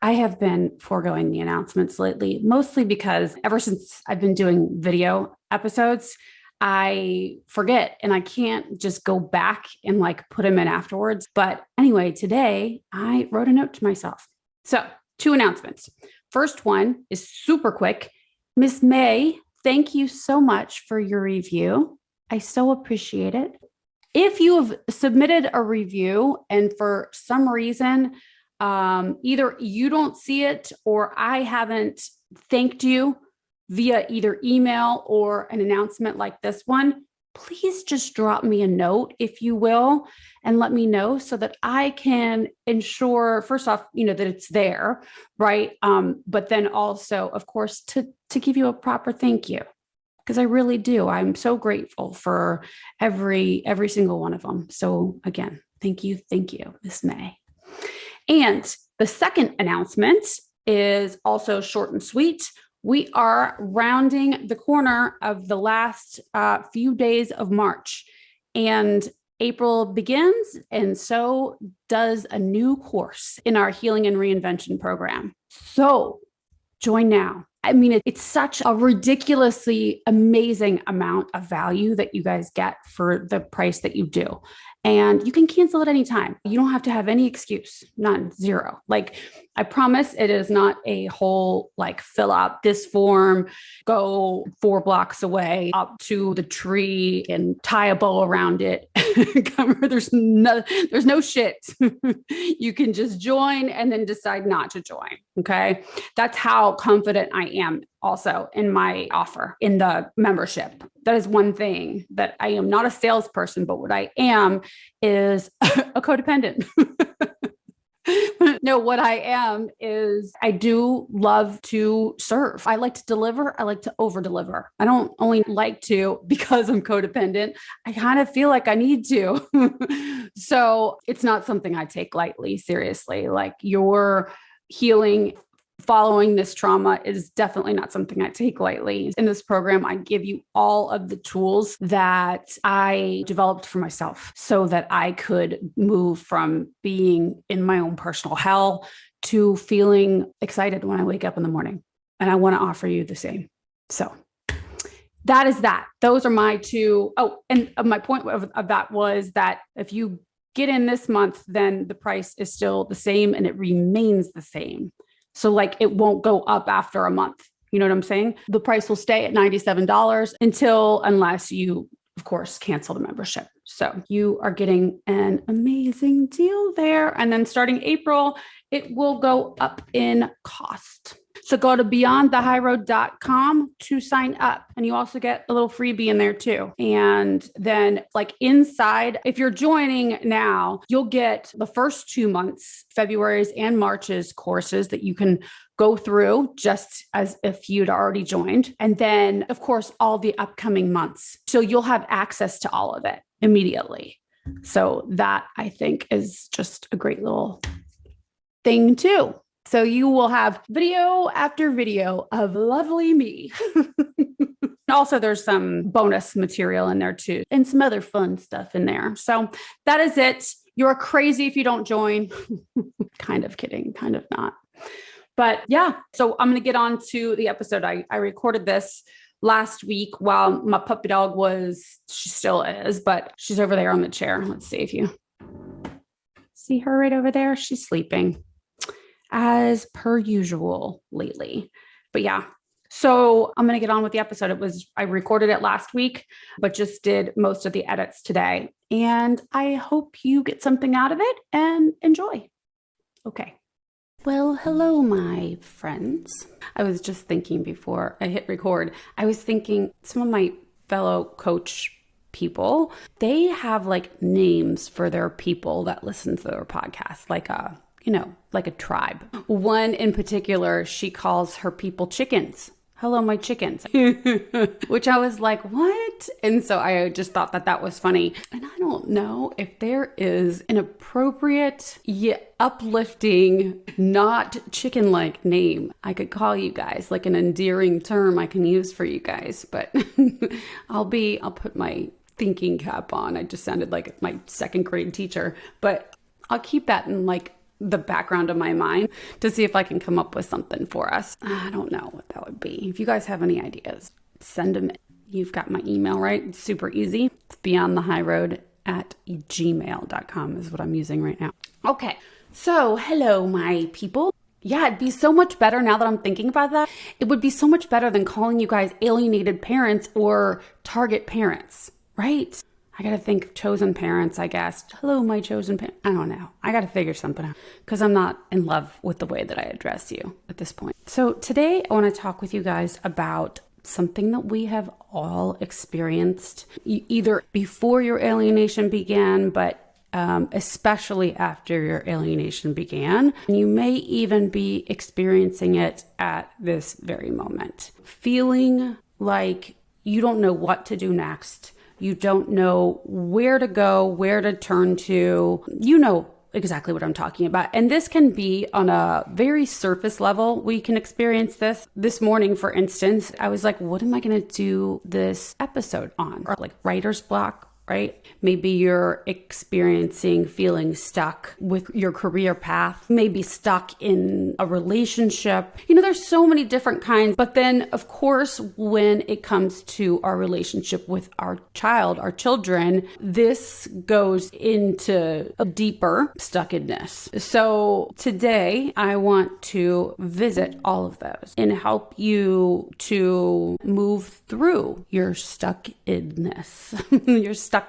I have been foregoing the announcements lately, mostly because ever since I've been doing video episodes, I forget and I can't just go back and like put them in afterwards. But anyway, today I wrote a note to myself. So, two announcements. First one is super quick. Miss May, thank you so much for your review. I so appreciate it. If you have submitted a review and for some reason, either you don't see it or I haven't thanked you via either email or an announcement like this one, please just drop me a note, if you will, and let me know so that I can ensure, first off, that it's there, right? But then also, of course, to give you a proper thank you, because I really do. I'm so grateful for every single one of them. So again, thank you, Miss May. And the second announcement is also short and sweet. We are rounding the corner of the last few days of March, and April begins, and so does a new course in our Healing and Reinvention program. So join now. I mean, it's such a ridiculously amazing amount of value that you guys get for the price that you do. And you can cancel at any time. You don't have to have any excuse, none, zero. Like, I promise it is not a whole, like, fill out this form, go 4 blocks away up to the tree and tie a bow around it. There's no shit. You can just join and then decide not to join. Okay. That's how confident I am also in my offer in the membership. That is one thing that I am not a salesperson, but what I am is a codependent. No, what I am is I do love to serve. I like to deliver. I like to over deliver. I don't only like to because I'm codependent. I kind of feel like I need to. So it's not something I take lightly, seriously. Like, your healing following this trauma is definitely not something I take lightly. In this program, I give you all of the tools that I developed for myself so that I could move from being in my own personal hell to feeling excited when I wake up in the morning. And I want to offer you the same. So that is that. Those are my two. Oh, and my point of that was that if you get in this month, then the price is still the same and it remains the same. So like, it won't go up after a month. You know what I'm saying? The price will stay at $97 unless you, of course, cancel the membership. So you are getting an amazing deal there. And then starting April, it will go up in cost. So go to beyondthehighroad.com to sign up. And you also get a little freebie in there too. And then, like, inside, if you're joining now, you'll get the first 2 months, February's and March's courses that you can go through just as if you'd already joined. And then, of course, all the upcoming months. So you'll have access to all of it immediately. So that, I think, is just a great little thing too. So you will have video after video of lovely me. Also, there's some bonus material in there too, and some other fun stuff in there. So that is it. You're crazy if you don't join. Kind of kidding, kind of not. But yeah, so I'm going to get on to the episode. I recorded this last week while my puppy dog she still is, but she's over there on the chair. Let's see if you see her right over there. She's sleeping, as per usual lately. But yeah, so I'm going to get on with the episode. I recorded it last week, but just did most of the edits today. And I hope you get something out of it and enjoy. Okay. Well, hello, my friends. I was just thinking before I hit record, I was thinking some of my fellow coach people, they have like names for their people that listen to their podcast, like a tribe. One in particular, she calls her people chickens. Hello, my chickens, which I was like, what? And so I just thought that was funny. And I don't know if there is an appropriate yet uplifting, not chicken-like name I could call you guys, like an endearing term I can use for you guys. But I'll put my thinking cap on. I just sounded like my second grade teacher, but I'll keep that in like the background of my mind to see if I can come up with something for us. I don't know what that would be. If you guys have any ideas, send them in. You've got my email, right? It's super easy. It's beyondthehighroad@gmail.com is what I'm using right now. Okay. So hello, my people. Yeah, it'd be so much better now that I'm thinking about that. It would be so much better than calling you guys alienated parents or target parents, right? I got to think of chosen parents, I guess. Hello, my chosen parent. I don't know. I got to figure something out because I'm not in love with the way that I address you at this point. So today I want to talk with you guys about something that we have all experienced, either before your alienation began, but especially after your alienation began. You may even be experiencing it at this very moment. Feeling like you don't know what to do next. You don't know where to go, where to turn to. You know exactly what I'm talking about. And this can be on a very surface level. We can experience this morning, for instance. I was like, what am I going to do this episode on? Or like writer's block, right? Maybe you're experiencing feeling stuck with your career path, maybe stuck in a relationship. There's so many different kinds. But then, of course, when it comes to our relationship with our children, this goes into a deeper stuckness. So today, I want to visit all of those and help you to move through your stuckness, your stuckness.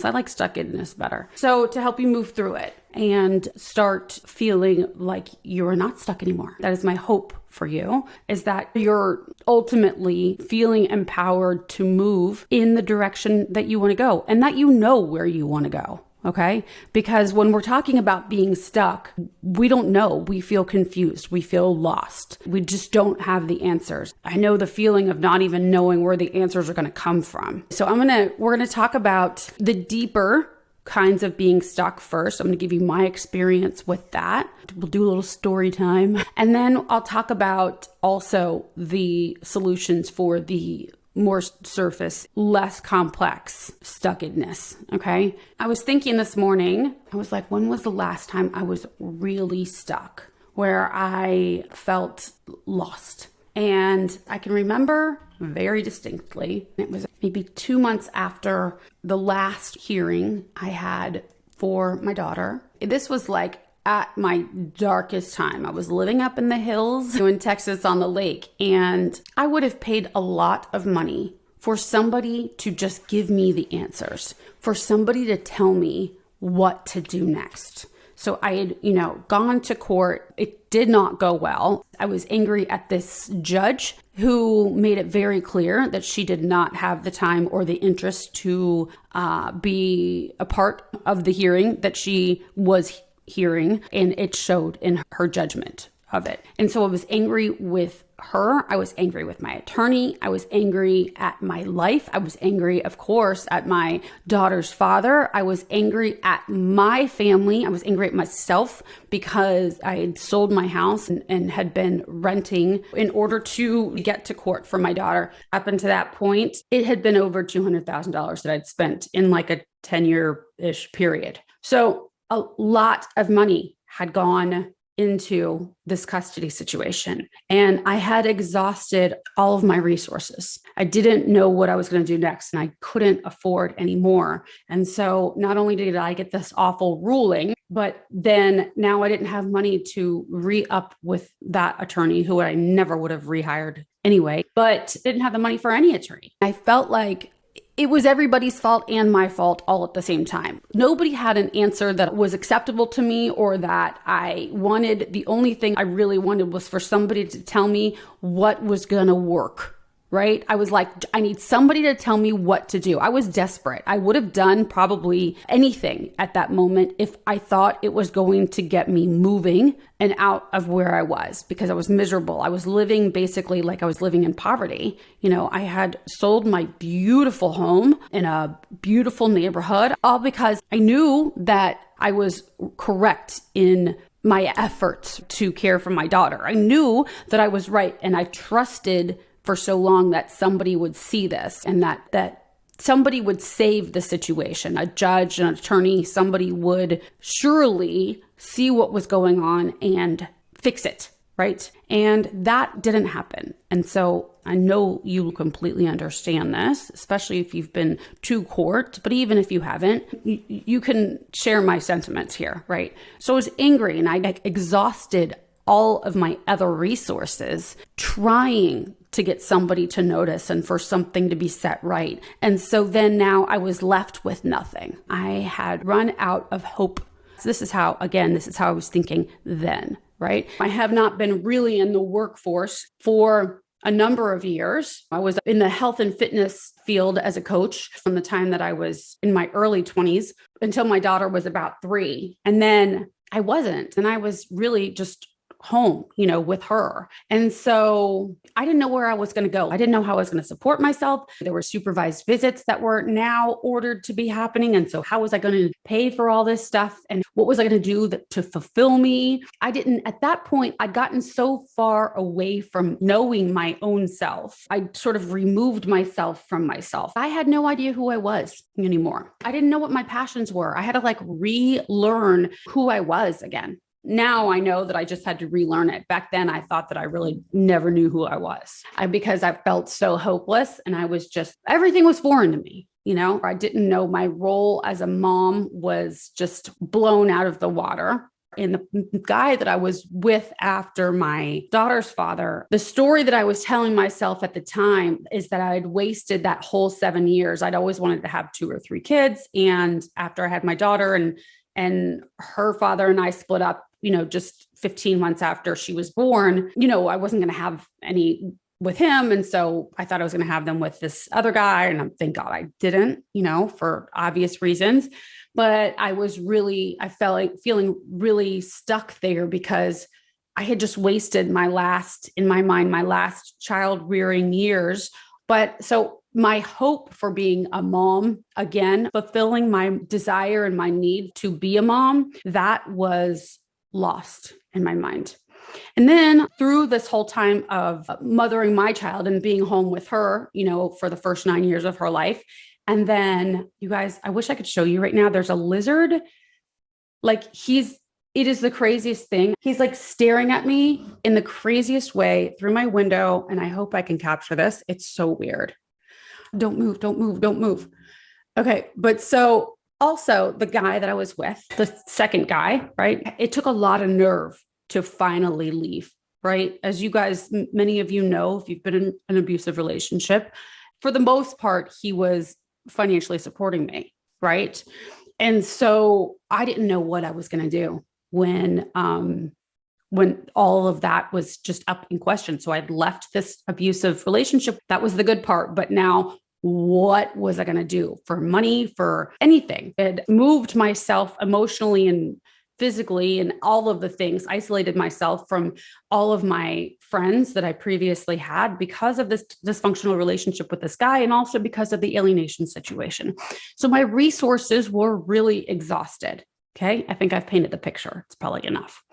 I like stuckness better. So to help you move through it and start feeling like you are not stuck anymore. That is my hope for you, is that you're ultimately feeling empowered to move in the direction that you want to go and that you know where you want to go. Okay? Because when we're talking about being stuck, we don't know. We feel confused. We feel lost. We just don't have the answers. I know the feeling of not even knowing where the answers are going to come from. So we're going to talk about the deeper kinds of being stuck first. I'm going to give you my experience with that. We'll do a little story time. And then I'll talk about also the solutions for the more surface, less complex stuckness. Okay. I was thinking this morning, I was like, when was the last time I was really stuck where I felt lost? And I can remember very distinctly, it was maybe 2 months after the last hearing I had for my daughter. This was like at my darkest time. I was living up in the hills in Texas on the lake, and I would have paid a lot of money for somebody to just give me the answers, for somebody to tell me what to do next. So I had, gone to court. It did not go well. I was angry at this judge who made it very clear that she did not have the time or the interest to be a part of the hearing that she was hearing, and it showed in her judgment of it. And so I was angry with her. I was angry with my attorney. I was angry at my life. I was angry, of course, at my daughter's father. I was angry at my family. I was angry at myself because I had sold my house and had been renting in order to get to court for my daughter. Up until that point, it had been over $200,000 that I'd spent in like a 10-year-ish period. So a lot of money had gone into this custody situation, and I had exhausted all of my resources. I didn't know what I was going to do next, and I couldn't afford any more. And so not only did I get this awful ruling, but then now I didn't have money to re-up with that attorney who I never would have rehired anyway, but didn't have the money for any attorney. I felt like it was everybody's fault and my fault all at the same time. Nobody had an answer that was acceptable to me or that I wanted. The only thing I really wanted was for somebody to tell me what was going to work, right? I was like, I need somebody to tell me what to do. I was desperate. I would have done probably anything at that moment if I thought it was going to get me moving and out of where I was, because I was miserable. I was living basically like I was living in poverty. I had sold my beautiful home in a beautiful neighborhood, all because I knew that I was correct in my efforts to care for my daughter. I knew that I was right, and I trusted for so long that somebody would see this and that somebody would save the situation. A judge, an attorney, somebody would surely see what was going on and fix it, right? And that didn't happen. And so I know you completely understand this, especially if you've been to court, but even if you haven't, you can share my sentiments here, right? So I was angry and I exhausted all of my other resources trying to get somebody to notice and for something to be set right. And so then now I was left with nothing. I had run out of hope. So this is how I was thinking then, right? I have not been really in the workforce for a number of years. I was in the health and fitness field as a coach from the time that I was in my early 20s until my daughter was about 3. And then I wasn't. And I was really just home, with her. And so I didn't know where I was going to go. I didn't know how I was going to support myself. There were supervised visits that were now ordered to be happening. And so how was I going to pay for all this stuff? And what was I going to do to fulfill me? At that point, I'd gotten so far away from knowing my own self. I sort of removed myself from myself. I had no idea who I was anymore. I didn't know what my passions were. I had to relearn who I was again. Now I know that I just had to relearn it. Back then, I thought that I really never knew who I was because I felt so hopeless and everything was foreign to me. I didn't know my role as a mom was just blown out of the water. And the guy that I was with after my daughter's father, the story that I was telling myself at the time is that I had wasted that whole 7 years. I'd always wanted to have 2 or 3 kids. And after I had my daughter and her father and I split up, just 15 months after she was born, I wasn't going to have any with him. And so I thought I was going to have them with this other guy. And thank God I didn't, for obvious reasons. But I felt like feeling really stuck there because I had just wasted my last child rearing years. But so my hope for being a mom again, fulfilling my desire and my need to be a mom, that was lost in my mind. And then through this whole time of mothering my child and being home with her, for the first 9 years of her life. And then you guys, I wish I could show you right now. There's a lizard. It is the craziest thing. He's staring at me in the craziest way through my window. And I hope I can capture this. It's so weird. Don't move, don't move, don't move. Okay. But so also the guy that I was with, the second guy, right? It took a lot of nerve to finally leave, right? As you guys, many of you know, if you've been in an abusive relationship, for the most part, he was financially supporting me, right? And so I didn't know what I was going to do when all of that was just up in question. So I'd left this abusive relationship. That was the good part. But now what was I going to do for money, for anything? It moved myself emotionally and physically and all of the things, isolated myself from all of my friends that I previously had because of this dysfunctional relationship with this guy and also because of the alienation situation. So my resources were really exhausted. Okay. I think I've painted the picture. It's probably enough.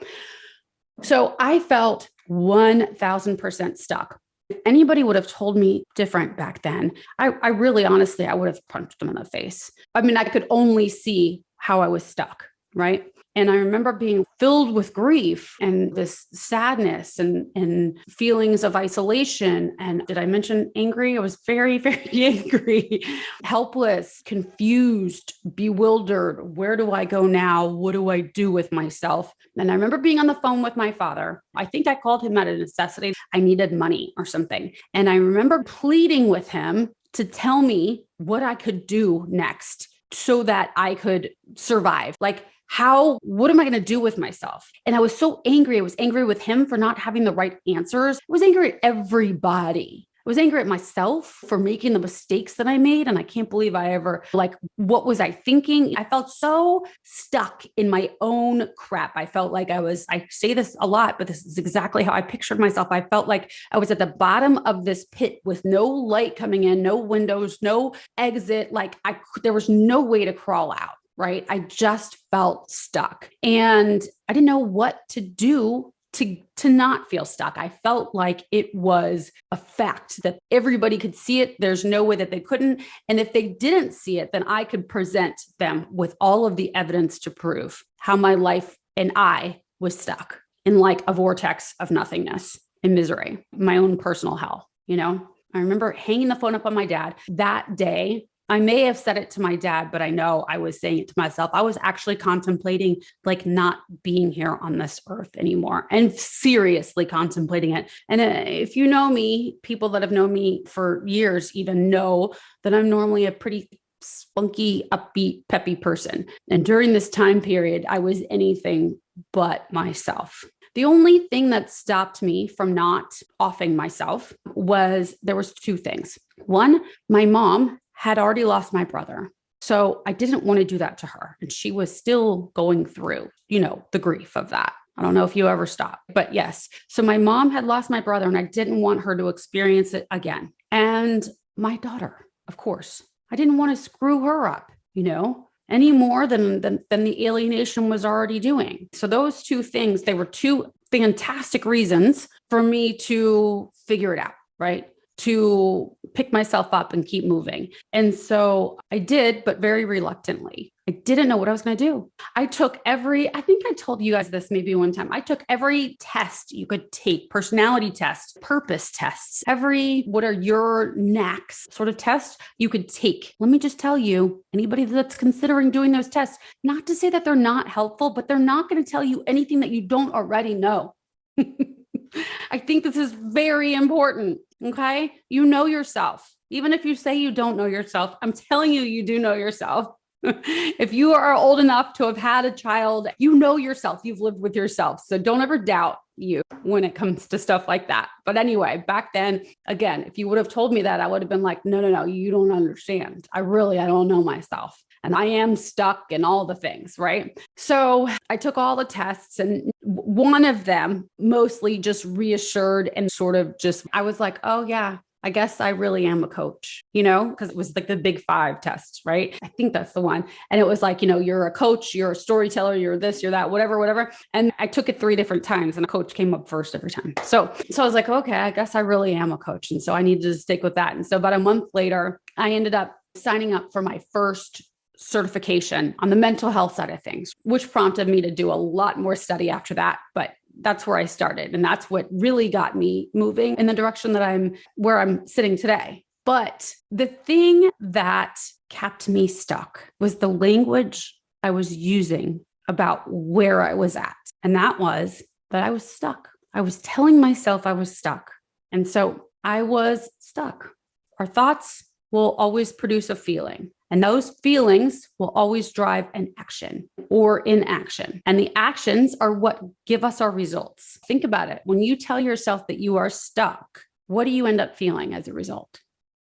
So I felt 1000% stuck. If anybody would have told me different back then, I really, honestly, I would have punched them in the face. I mean, I could only see how I was stuck, right? And I remember being filled with grief and this sadness and feelings of isolation. And did I mention angry? I was very, very angry, helpless, confused, bewildered. Where do I go now? What do I do with myself? And I remember being on the phone with my father. I think I called him out of necessity. I needed money or something. And I remember pleading with him to tell me what I could do next so that I could survive. What am I going to do with myself? And I was so angry. I was angry with him for not having the right answers. I was angry at everybody. I was angry at myself for making the mistakes that I made. And I can't believe what was I thinking? I felt so stuck in my own crap. I felt like I say this a lot, but this is exactly how I pictured myself. I felt like I was at the bottom of this pit with no light coming in, no windows, no exit. There was no way to crawl out. Right? I just felt stuck and I didn't know what to do to not feel stuck. I felt like it was a fact that everybody could see it. There's no way that they couldn't. And if they didn't see it, then I could present them with all of the evidence to prove how my life and I was stuck in like a vortex of nothingness and misery, my own personal hell. I remember hanging the phone up on my dad that day. I may have said it to my dad, but I know I was saying it to myself. I was actually contemplating like not being here on this earth anymore and seriously contemplating it. And if you know me, people that have known me for years even know that I'm normally a pretty spunky, upbeat, peppy person. And during this time period, I was anything but myself. The only thing that stopped me from not offing myself was there was two things. One, my mom had already lost my brother. So I didn't want to do that to her. And she was still going through, the grief of that. I don't know if you ever stop, but yes. So my mom had lost my brother and I didn't want her to experience it again. And my daughter, of course, I didn't want to screw her up, any more than the alienation was already doing. So those two things, they were two fantastic reasons for me to figure it out, right? To pick myself up and keep moving. And so I did, but very reluctantly. I didn't know what I was going to do. I think I told you guys this maybe one time. I took every test you could take, personality tests, purpose tests, every what are your knacks sort of test you could take. Let me just tell you, anybody that's considering doing those tests, not to say that they're not helpful, but they're not going to tell you anything that you don't already know. I think this is very important. Okay. You know yourself. Even if you say you don't know yourself, I'm telling you, you do know yourself. If you are old enough to have had a child, you know yourself. You've lived with yourself. So don't ever doubt you when it comes to stuff like that. But anyway, back then, again, if you would have told me that, I would have been like, no, you don't understand. I don't know myself. And I am stuck in all the things, right? So I took all the tests and one of them mostly just reassured and sort of just, I was like, oh yeah, I guess I really am a coach, because it was like the big 5 tests, right? I think that's the one. And it was like, you're a coach, you're a storyteller, you're this, you're that, whatever. And I took it 3 different times and a coach came up first every time. So I was like, okay, I guess I really am a coach. And so I needed to stick with that. And so about a month later, I ended up signing up for my first certification on the mental health side of things, which prompted me to do a lot more study after that. But that's where I started. And that's what really got me moving in the direction that where I'm sitting today. But the thing that kept me stuck was the language I was using about where I was at. And that was that I was stuck. I was telling myself I was stuck. And so I was stuck. Our thoughts will always produce a feeling. And those feelings will always drive an action or inaction. And the actions are what give us our results. Think about it. When you tell yourself that you are stuck, what do you end up feeling as a result?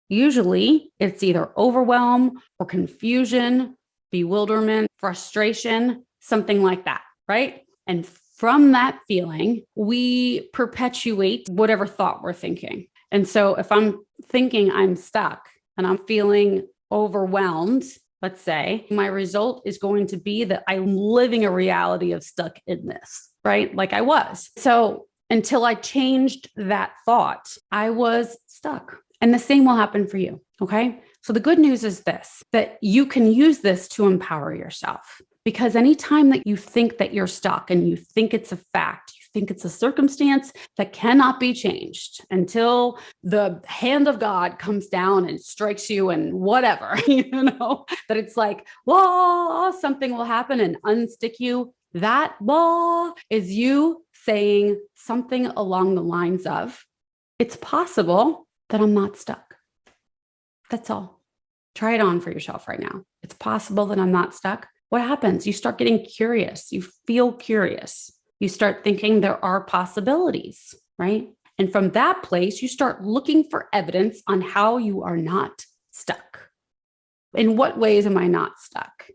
Usually it's either overwhelm or confusion, bewilderment, frustration, something like that, right? And from that feeling, we perpetuate whatever thought we're thinking. And so if I'm thinking I'm stuck and I'm feeling overwhelmed, let's say, my result is going to be that I'm living a reality of stuck in this, right? Like I was. So until I changed that thought, I was stuck. And the same will happen for you. Okay. So the good news is this, that you can use this to empower yourself. Because anytime that you think that you're stuck and you think it's a fact, you think it's a circumstance that cannot be changed until the hand of God comes down and strikes you and whatever, that it's like, well, something will happen and unstick you. That law is you saying something along the lines of, it's possible that I'm not stuck. That's all. Try it on for yourself right now. It's possible that I'm not stuck. What happens? You start getting curious. You feel curious. You start thinking there are possibilities, right? And from that place, you start looking for evidence on how you are not stuck. In what ways am I not stuck?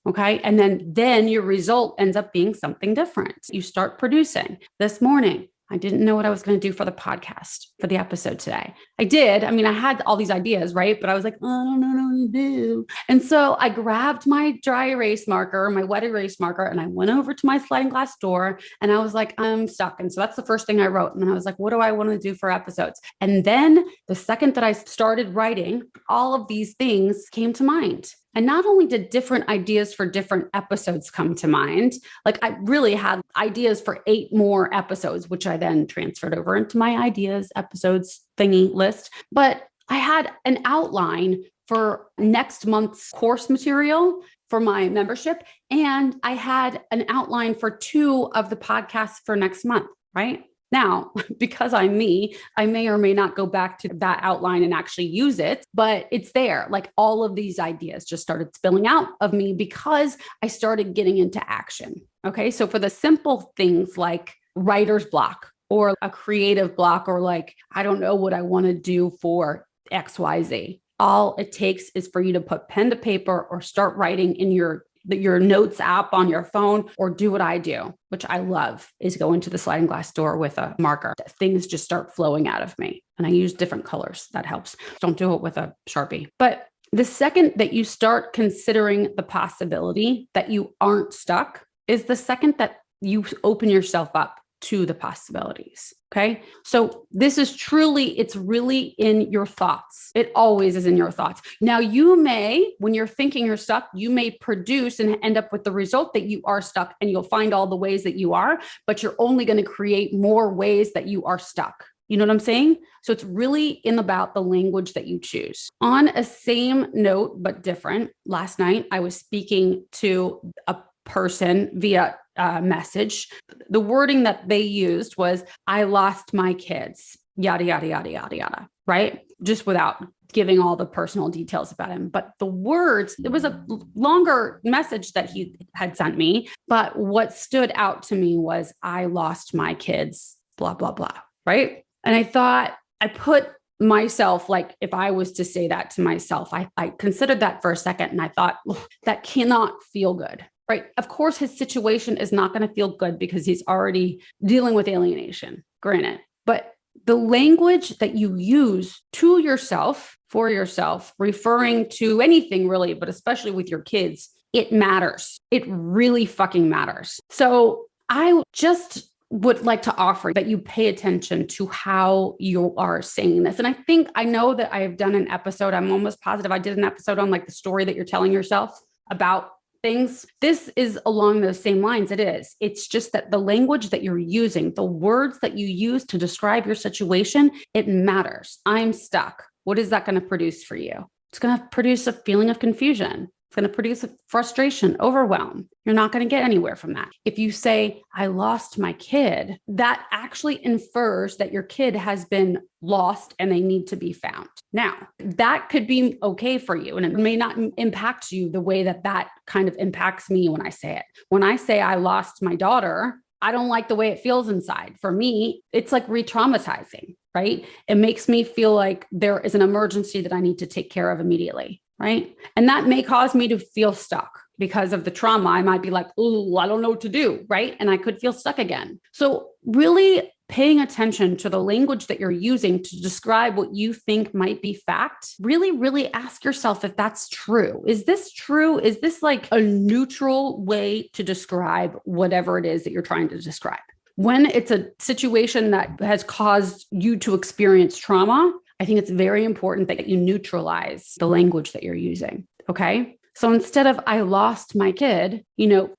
Okay. And then your result ends up being something different. You start producing. This morning, I didn't know what I was going to do for the podcast, for the episode today. I did. I mean, I had all these ideas, right? But I was like, oh, I don't know what to do. And so I grabbed my dry erase marker, my wet erase marker, and I went over to my sliding glass door and I was like, I'm stuck. And so that's the first thing I wrote. And then I was like, what do I want to do for episodes? And then the second that I started writing, all of these things came to mind. And not only did different ideas for different episodes come to mind, like I really had ideas for 8 more episodes, which I then transferred over into my ideas episodes thingy list. But I had an outline for next month's course material for my membership. And I had an outline for 2 of the podcasts for next month, right? Now, because I'm me, I may or may not go back to that outline and actually use it, but it's there. Like all of these ideas just started spilling out of me because I started getting into action. Okay. So for the simple things like writer's block or a creative block, or like, I don't know what I want to do for XYZ. All it takes is for you to put pen to paper or start writing in your notes app on your phone, or do what I do, which I love, is go into the sliding glass door with a marker. Things just start flowing out of me. And I use different colors. That helps. Don't do it with a Sharpie. But the second that you start considering the possibility that you aren't stuck is the second that you open yourself up to the possibilities. Okay. So this is truly, it's really in your thoughts. It always is in your thoughts. Now you may, when you're thinking you're stuck, you may produce and end up with the result that you are stuck, and you'll find all the ways that you are, but you're only going to create more ways that you are stuck. You know what I'm saying? So it's really in about the language that you choose. On a same note, but different, last night I was speaking to a person via message. The wording that they used was, I lost my kids, yada, yada, yada, yada, yada, right? Just without giving all the personal details about him. But the words, it was a longer message that he had sent me. But what stood out to me was, I lost my kids, blah, blah, blah, right? And I thought, I put myself, like if I was to say that to myself, I considered that for a second and I thought, that cannot feel good. Right. Of course, his situation is not going to feel good because he's already dealing with alienation, granted. But the language that you use to yourself, for yourself, referring to anything really, but especially with your kids, it matters. It really fucking matters. So I just would like to offer that you pay attention to how you are saying this. And I know that I have done an episode. I'm almost positive I did an episode on like the story that you're telling yourself about things. This is along those same lines. It is. It's just that the language that you're using, the words that you use to describe your situation, it matters. I'm stuck. What is that going to produce for you? It's going to produce a feeling of confusion. It's going to produce a frustration, overwhelm. You're not going to get anywhere from that. If you say, I lost my kid, that actually infers that your kid has been lost and they need to be found. Now, that could be okay for you, and it may not impact you the way that that kind of impacts me when I say it. When I say I lost my daughter, I don't like the way it feels inside. For me, it's like re-traumatizing, right? It makes me feel like there is an emergency that I need to take care of immediately. Right. And that may cause me to feel stuck because of the trauma. I might be like, oh, I don't know what to do. Right. And I could feel stuck again. So really paying attention to the language that you're using to describe what you think might be fact, really ask yourself if that's true. Is this true? Is this like a neutral way to describe whatever it is that you're trying to describe? When it's a situation that has caused you to experience trauma, I think it's very important that you neutralize the language that you're using. Okay. So instead of I lost my kid,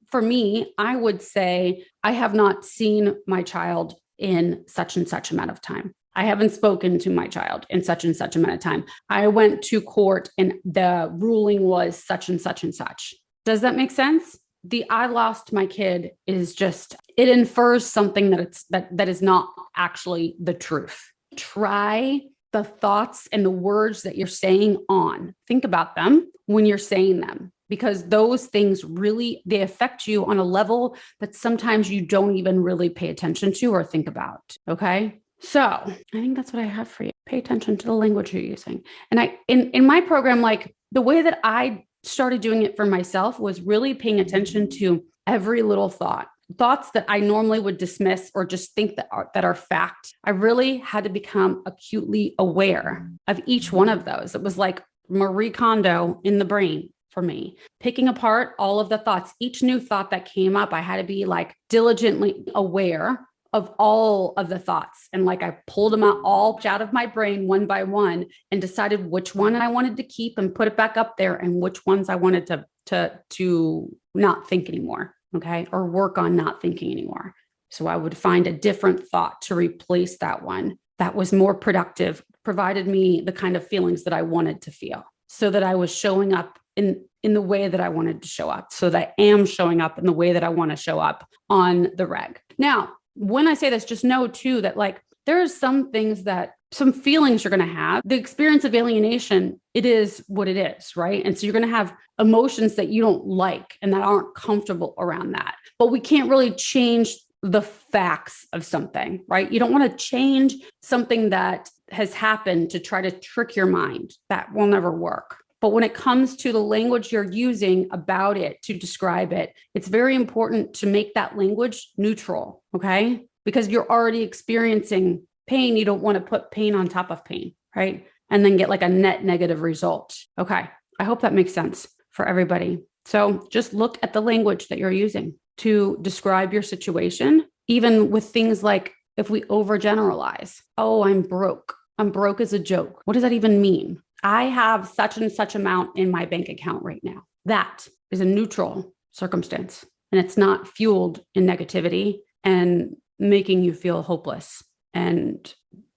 for me, I would say I have not seen my child in such and such amount of time. I haven't spoken to my child in such and such amount of time. I went to court and the ruling was such and such and such. Does that make sense? The I lost my kid is just, it infers something that is not actually the truth. Try the thoughts and the words that you're saying on. Think about them when you're saying them, because those things really, they affect you on a level that sometimes you don't even really pay attention to or think about. Okay. So I think that's what I have for you. Pay attention to the language you're using. And in my program, like the way that I started doing it for myself was really paying attention to every little thought. thoughts that I normally would dismiss or just think that are fact. I really had to become acutely aware of each one of those. It was like Marie Kondo in the brain for me, picking apart all of the thoughts. Each new thought that came up, I had to be like diligently aware of all of the thoughts. And like I pulled them out of my brain one by one and decided which one I wanted to keep and put it back up there and which ones I wanted to not think anymore. Okay. Or work on not thinking anymore. So I would find a different thought to replace that one that was more productive, provided me the kind of feelings that I wanted to feel, so that I was showing up in the way that I wanted to show up, so that I am showing up in the way that I want to show up on the reg. Now, when I say this, just know too that like there are some feelings you're going to have. The experience of alienation, it is what it is, right? And so you're going to have emotions that you don't like and that aren't comfortable around that. But we can't really change the facts of something, right? You don't want to change something that has happened to try to trick your mind. That will never work. But when it comes to the language you're using about it to describe it, it's very important to make that language neutral, okay? Because you're already experiencing pain. You don't want to put pain on top of pain, right? And then get like a net negative result. Okay. I hope that makes sense for everybody. So just look at the language that you're using to describe your situation, even with things like if we overgeneralize. Oh, I'm broke. I'm broke as a joke. What does that even mean? I have such and such amount in my bank account right now. That is a neutral circumstance, and it's not fueled in negativity and making you feel hopeless and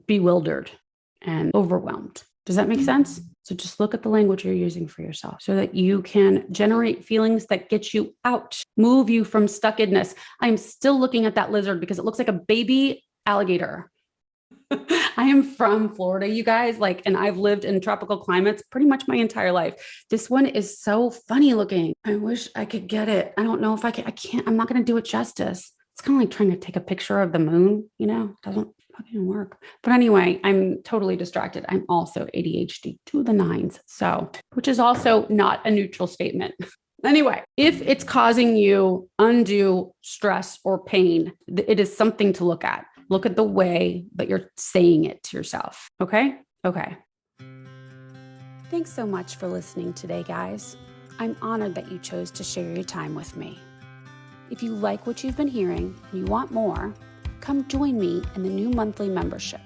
bewildered and overwhelmed. Does that make sense? So just look at the language you're using for yourself so that you can generate feelings that get you out, move you from stuckness. I'm still looking at that lizard because it looks like a baby alligator. I am from Florida, you guys, and I've lived in tropical climates pretty much my entire life. This one is so funny looking. I wish I could get it. I don't know if I can't, I'm not going to do it justice. It's kind of like trying to take a picture of the moon, it doesn't fucking work. But anyway, I'm totally distracted. I'm also ADHD to the nines. So, which is also not a neutral statement. Anyway, if it's causing you undue stress or pain, it is something to look at. Look at the way that you're saying it to yourself. Okay? Okay. Thanks so much for listening today, guys. I'm honored that you chose to share your time with me. If you like what you've been hearing and you want more, come join me in the new monthly membership,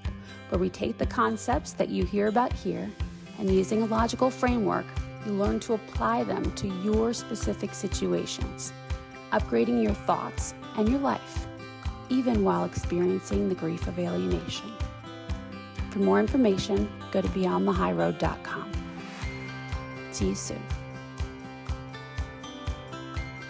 where we take the concepts that you hear about here and, using a logical framework, you learn to apply them to your specific situations, upgrading your thoughts and your life, even while experiencing the grief of alienation. For more information, go to beyondthehighroad.com. See you soon.